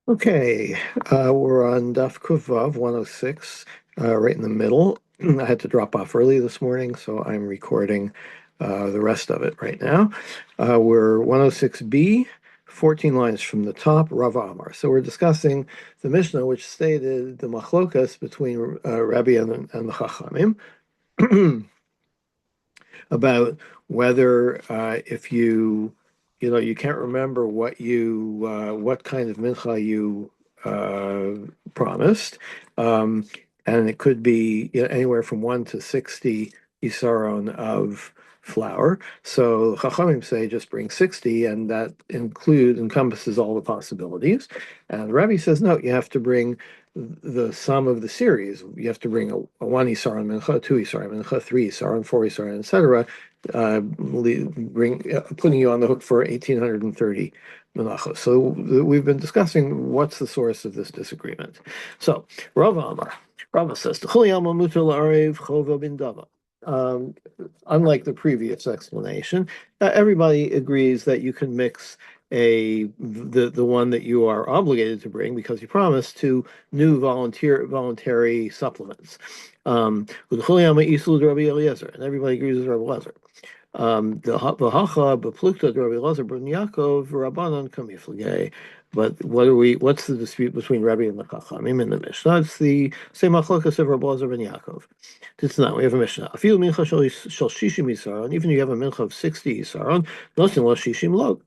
Okay, we're on Daf Kuvav 106, right in the middle. I had to drop off early this morning, so I'm recording the rest of it right now. We're 106b, 14 lines from the top, Rav Amar. So we're discussing the Mishnah, which stated the machlokas between Rabbi and the Chachamim about whether if you can't remember what kind of mincha you promised, um, and it could be anywhere from 1 to 60 isaron of flour. So Chachamim say just bring 60, and that encompasses all the possibilities. And Rabbi says no, you have to bring the sum of the series. You have to bring a 1 isaron mincha, 2 isaron mincha, 3 isaron, 4 isaron, etc. Putting you on the hook for 1,830 menachos. So we've been discussing what's the source of this disagreement. So Rav Amar, Rava says, um, unlike the previous explanation, everybody agrees that you can mix the one that you are obligated to bring because you promised to new voluntary supplements. And everybody agrees with Rabbi Eliezer. The hacha beplukta Rabbi Elazar ben Yaakov Rabbanan kamiflagei. But what's the dispute between Rabbi and the Chachamim in the Mishnah? It's the same machlokas of Rabbi Elazar ben Yaakov. It's not. We have a Mishnah. Afilu mincha shel shishim yisaron. Even if you have a mincha of 60 yisaron, nothing less shishim log.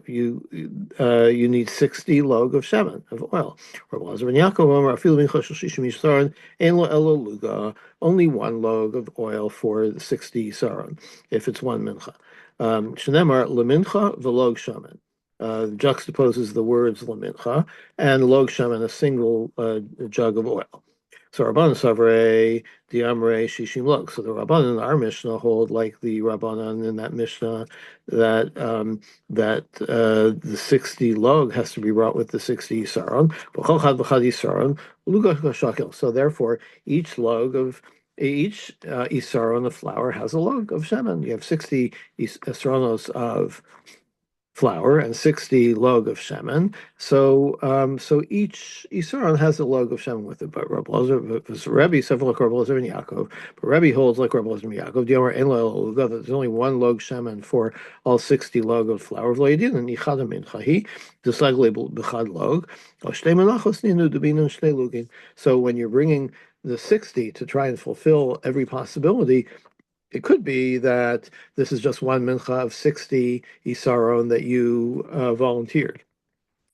You need 60 log of shemen, of oil. Rabbi Elazar ben Yaakov Amar afilu mincha shel shishim yisaron ein lo elo luga. Only one log of oil for the 60 saron, if it's one mincha. Shenemar lemincha v'log shaman. Juxtaposes the words lemincha and log shaman, a single jug of oil. So Rabbanan Savrei Diamre Shishim Log. So the Rabbanan in our Mishnah hold like the Rabbanan in that Mishnah that the 60 log has to be brought with the 60 saron. So therefore, each isaron of flour has a log of shemen. You have 60 isaronos of flour and 60 log of shemen. So each isaron has a log of shemen with it. But Rebbe several like Rabbi Elazar and Yaakov. But Rebbe holds like Rabbi Elazar and Yaakov. There's only one log shemen for all 60 log of flour. So when you're bringing the 60 to try and fulfill every possibility, it could be that this is just one mincha of 60 isaron that you volunteered,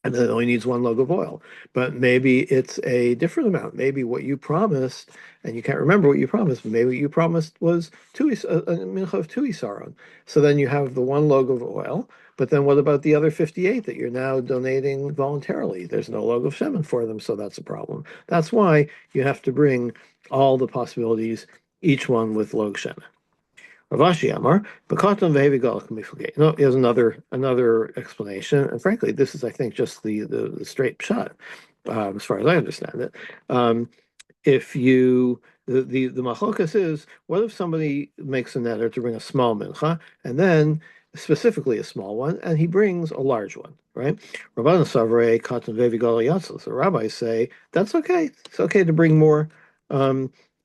and then it only needs one log of oil. But maybe it's a different amount. Maybe what you promised, and you can't remember what you promised, but maybe what you promised was a mincha of 2 isaron. So then you have the one log of oil, but then what about the other 58 that you're now donating voluntarily? There's no log of shemen for them, so that's a problem. That's why you have to bring all the possibilities, each one with log shemen. Ravashi Amar, Bakatam Vehevigal Kamifugate. No, here's another explanation. And frankly, this is, I think, just the straight shot, as far as I understand it. If you the machlokas is, what if somebody makes a neder to bring a small mincha, and then specifically a small one, and he brings a large one, right? Rabbanan Savrei Katan Vevigal Yatzos. The rabbis say that's okay. It's okay to bring more.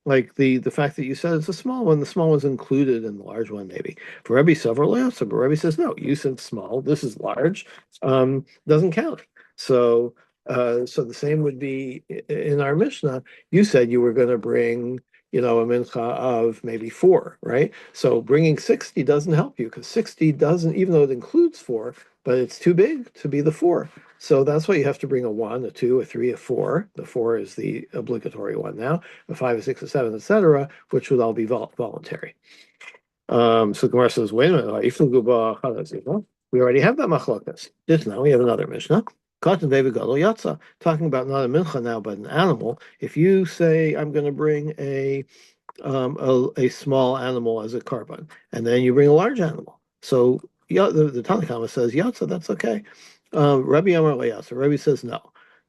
Like the fact that you said it's a small one, the small one's included in the large one, maybe. For Rebbe several answer, but Rebbe says no. You said small. This is large. Doesn't count. So the same would be in our Mishnah. You said you were going to bring, a mincha of maybe 4, right? So bringing 60 doesn't help you because 60 doesn't, even though it includes 4, but it's too big to be the 4. So that's why you have to bring a 1, a 2, a 3, a 4. The 4 is the obligatory one now, a 5, a 6, a 7, etc., which would all be voluntary. So Gemara says, wait a minute, we already have that machlokas. Just now we have another Mishnah. Talking about not a mincha now, but an animal. If you say I'm going to bring a small animal as a carbon, and then you bring a large animal, so the Tanakhama says yatsa, that's okay. Rabbi Amar Yatsa. Rabbi says no.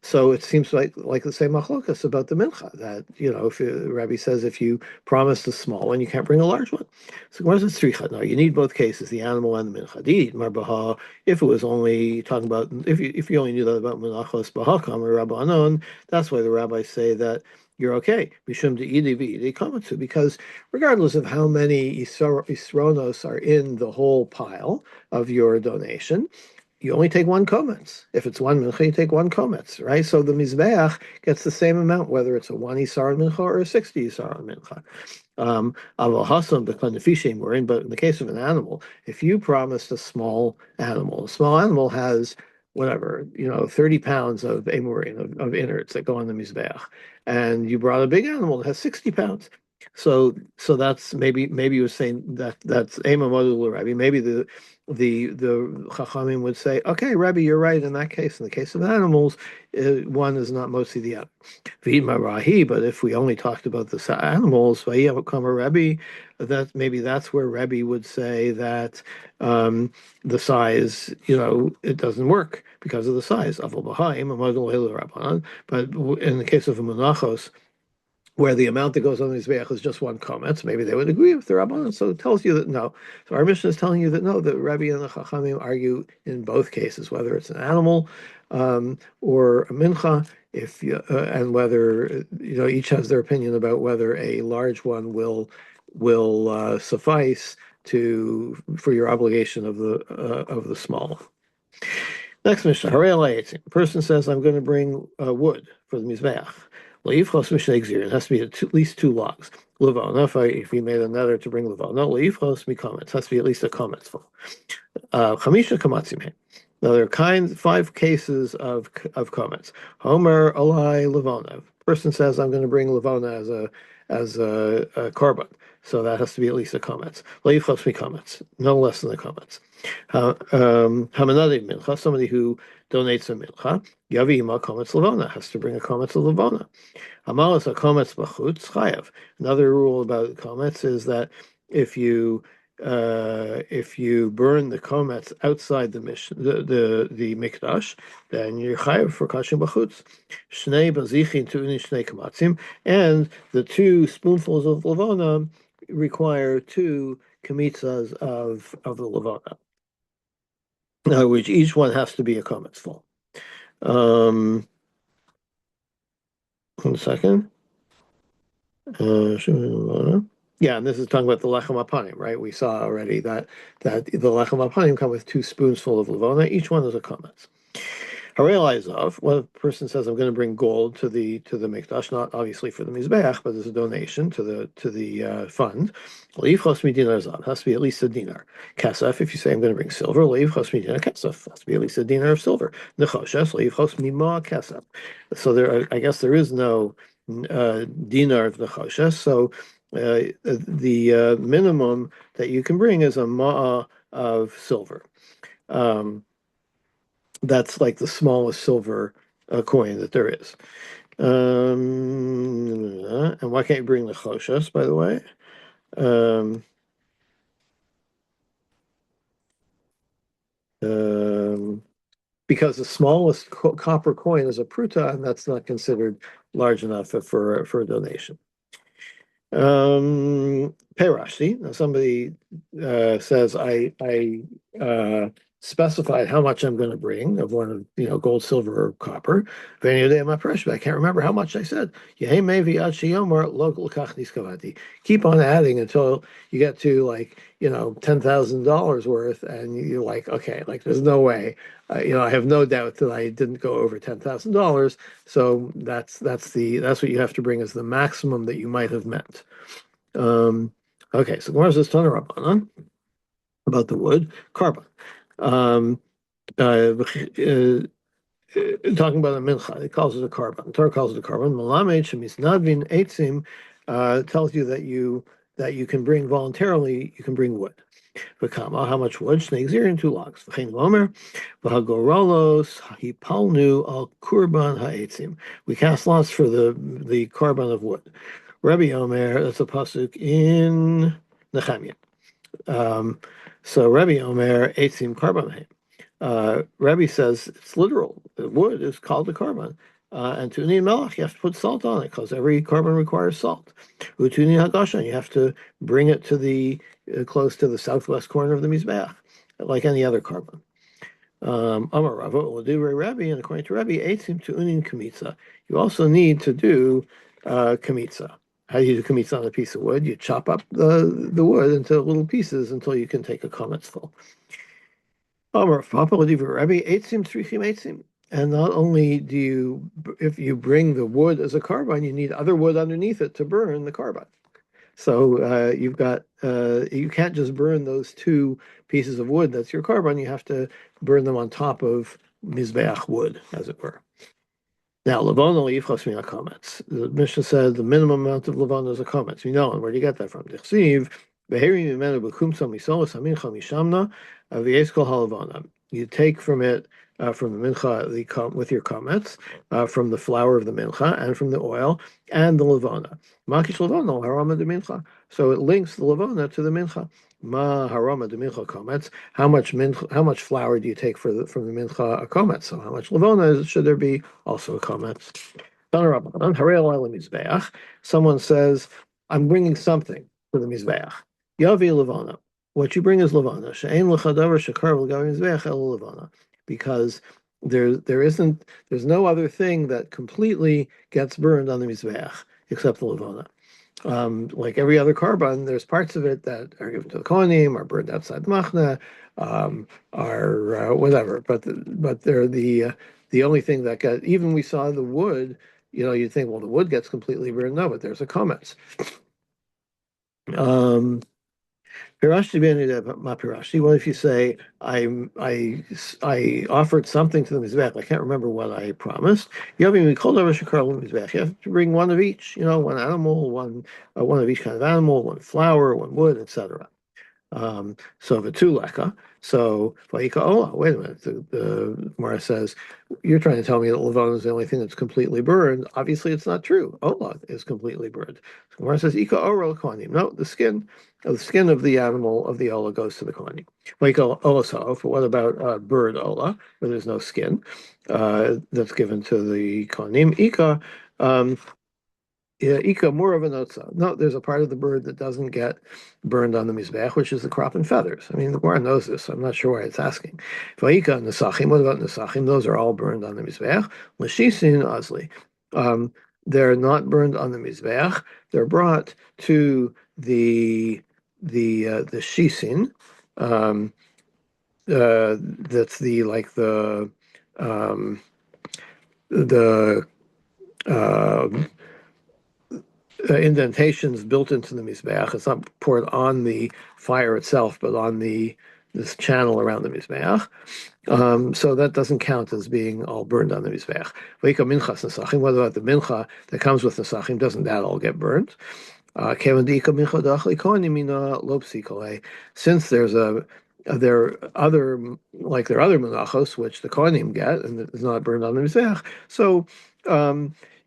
So it seems like the same machlokas about the mincha that if Rabbi says if you promise a small one, you can't bring a large one. So where's the tzricha? No, you need both cases, the animal and the mincha. Did marbaha if it was only talking about if you only knew that about menachos bahakam or rabbanon, that's why the rabbis say that you're okay. Mishum de'idi v'idi kamatsu, because regardless of how many isronos are in the whole pile of your donation, you only take one kometz. If it's one mincha, you take one kometz, right? So the mizbeach gets the same amount, whether it's a one isar mincha or a 60 isar mincha. Aval hasam b'kanefishim we're in, but in the case of an animal, if you promised a small animal has whatever, 30 pounds of emurin, of innards that go on the mizbeach, and you brought a big animal that has 60 pounds. So that's maybe you were saying that's ema modul Rabbi. Maybe the Chachamim would say, okay, Rabbi, you're right in that case. In the case of animals, one is not mostly the other. V'ima rahi, but if we only talked about the animals, v'yavakama Rabbi, that's where Rabbi would say that the size, it doesn't work because of the size. But in the case of a menachos, where the amount that goes on the Mizbeach is just one comment. So maybe they would agree with the Rabbanan. So it tells you that no. So our mission is telling you that no, the Rabbi and the Chachamim argue in both cases, whether it's an animal or a mincha, and whether each has their opinion about whether a large one will suffice for your obligation of the small. Next Mishnah, Harei a person says, I'm going to bring wood for the Mizbeach. Leifchos Mishnah Exir. It has to be at least 2 logs. Levona, if we made a nether to bring Levona, Leifchos Mikometz. It has to be at least a kometz full. Chamisha Kamatzim. Now there are 5 cases of komets. Homer, Olai, Levona. Person says, I'm going to bring Levona as a korban. So that has to be at least a kometz. Leifchos Mikometz. No less than a kometz. Hamanadi mincha, somebody who donates a mincha, Yavima kometz levona, has to bring a kometz levona. Hamalas a kometz b'chutz chayav. Another rule about kometz is that if you burn the kometz outside the mikdash, then you're chayav for kashim b'chutz. Shnei bazichin tu'ini shnei kamatzim, and the 2 spoonfuls of levona require 2 kamitzas of the levona. Which each one has to be a kometz full. 1 second. Yeah, and this is talking about the lechem apanim, right? We saw already that the lechem apanim come with 2 spoonsful of levona. Each one is a kometz. Harei when a person says, I'm going to bring gold to the mikdash, not obviously for the mizbeach, but as a donation to the fund. Leifchos midinar zav, has to be at least a dinar. Kesef, if you say I'm going to bring silver, leifchos midinar kesef, has to be at least a dinar of silver. Nechoshes, leifchos mima kesef. So I guess there is no dinar of nechoshes. So the minimum that you can bring is a ma'ah of silver. That's like the smallest silver coin that there is. And why can't you bring the choshas, by the way? Because the smallest copper coin is a pruta, and that's not considered large enough for a donation. Perashti. Now somebody says I specified how much I'm going to bring of one of gold, silver, or copper. I can't remember how much I said. Keep on adding until you get to $10,000 worth, and you're like, okay, there's no way. I have no doubt that I didn't go over $10,000. So that's what you have to bring as the maximum that you might have meant. Okay, so Gemara says Tana Rabbanan about the wood carbon. Talking about a mincha, it calls it a carbon. The Torah calls it a carbon. Malamed shemisnadvin eitzim tells you that you can bring voluntarily. You can bring wood. V'kama, how much wood? Shnei gzirin, 2 logs. V'chein lomer, v'hagorolos hipalnu al kurban ha'etzim. We cast lots for the carbon of wood. Rabbi Omer, that's a pasuk in Nehemiah. So Rabbi Omer, eitzim carbon. Rabbi says it's literal. The wood is called a carbon. And tuni melach, you have to put salt on it because every carbon requires salt. Utuni hagashan, you have to bring it to the close to the southwest corner of the mizbeach, like any other carbon. Amar Rava, will do Rabbi, and according to Rabbi, eitzim to unin kamitza. You also need to do kamitza. How do you do kamitza on a piece of wood? You chop up the wood into little pieces until you can take a kametz full. Amar Papa will do Rabbi, eitzim tzrichim eitzim. And not only do you, if you bring the wood as a carbon, you need other wood underneath it to burn the carbon. So you can't just burn those two pieces of wood. That's your carbon. You have to burn them on top of mizbeach wood, as it were. Now, levana yichos min comments. The Mishnah said the minimum amount of levana is a comment. You know, and where do you get that from? Dichsiv beheri mimenu b'kumsa misolas hamincha mishamna v'yeskol halavana. You take from it from the mincha with your comments, from the flour of the mincha and from the oil and the levana. Makish levana harama de mincha. So it links the levana to the mincha. Ma harama de mincha comments. How much flour do you take from the mincha a comment? So how much levana should there be? Also a comment. Someone says, I'm bringing something for the mizbeach. Yavi levana. What you bring is levana. She'ein l'chadavar shekar l'gavi mizbeach el levana. Because there's no other thing that completely gets burned on the mizbeach except the levana. Like every other carbon, there's parts of it that are given to the kohanim, are burned outside the machna, are whatever. But they're the only thing that got. Even we saw the wood. You'd think, well, the wood gets completely burned. No, but there's a comments. Pirashi, what if you say I offered something to the mizbech? I can't remember what I promised. You have to bring one of each. One animal, one of each kind of animal, one flour, one wood, etc. So v'tuleka. So vayika ola. Wait a minute. The Gemara says you're trying to tell me that levana is the only thing that's completely burned. Obviously, it's not true. Ola is completely burned. So Gemara says ika ora l'kohanim. No, the skin of the animal of the ola goes to the kohanim. Vayika ola sof. But what about bird ola, where there's no skin? That's given to the kohanim. Ika. Yeah, ika more of a notza. No, there's a part of the bird that doesn't get burned on the mizbech, which is the crop and feathers. I mean, the Gemara knows this. So I'm not sure why it's asking. Vayika nesachim. What about nesachim? Those are all burned on the mizbech. L'shisin azli. They're not burned on the mizbech. They're brought to the shisin. That's the indentations built into the mizbeach. It's not poured on the fire itself, but on this channel around the mizbeach. So that doesn't count as being all burned on the mizbeach. What about the mincha that comes with nesachim? Doesn't that all get burned? Since there are other menachos which the kohanim get and it's not burned on the mizbeach. So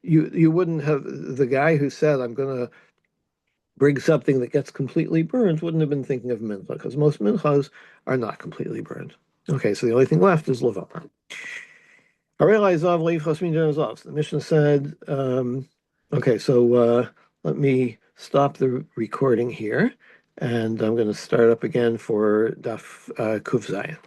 you wouldn't have the guy who said I'm going to bring something that gets completely burned wouldn't have been thinking of mincha because most minchas are not completely burned. Okay, so the only thing left is levana. The Mishnah said, okay, so let me stop the recording here, and I'm going to start up again for Daf Kuf Zayin.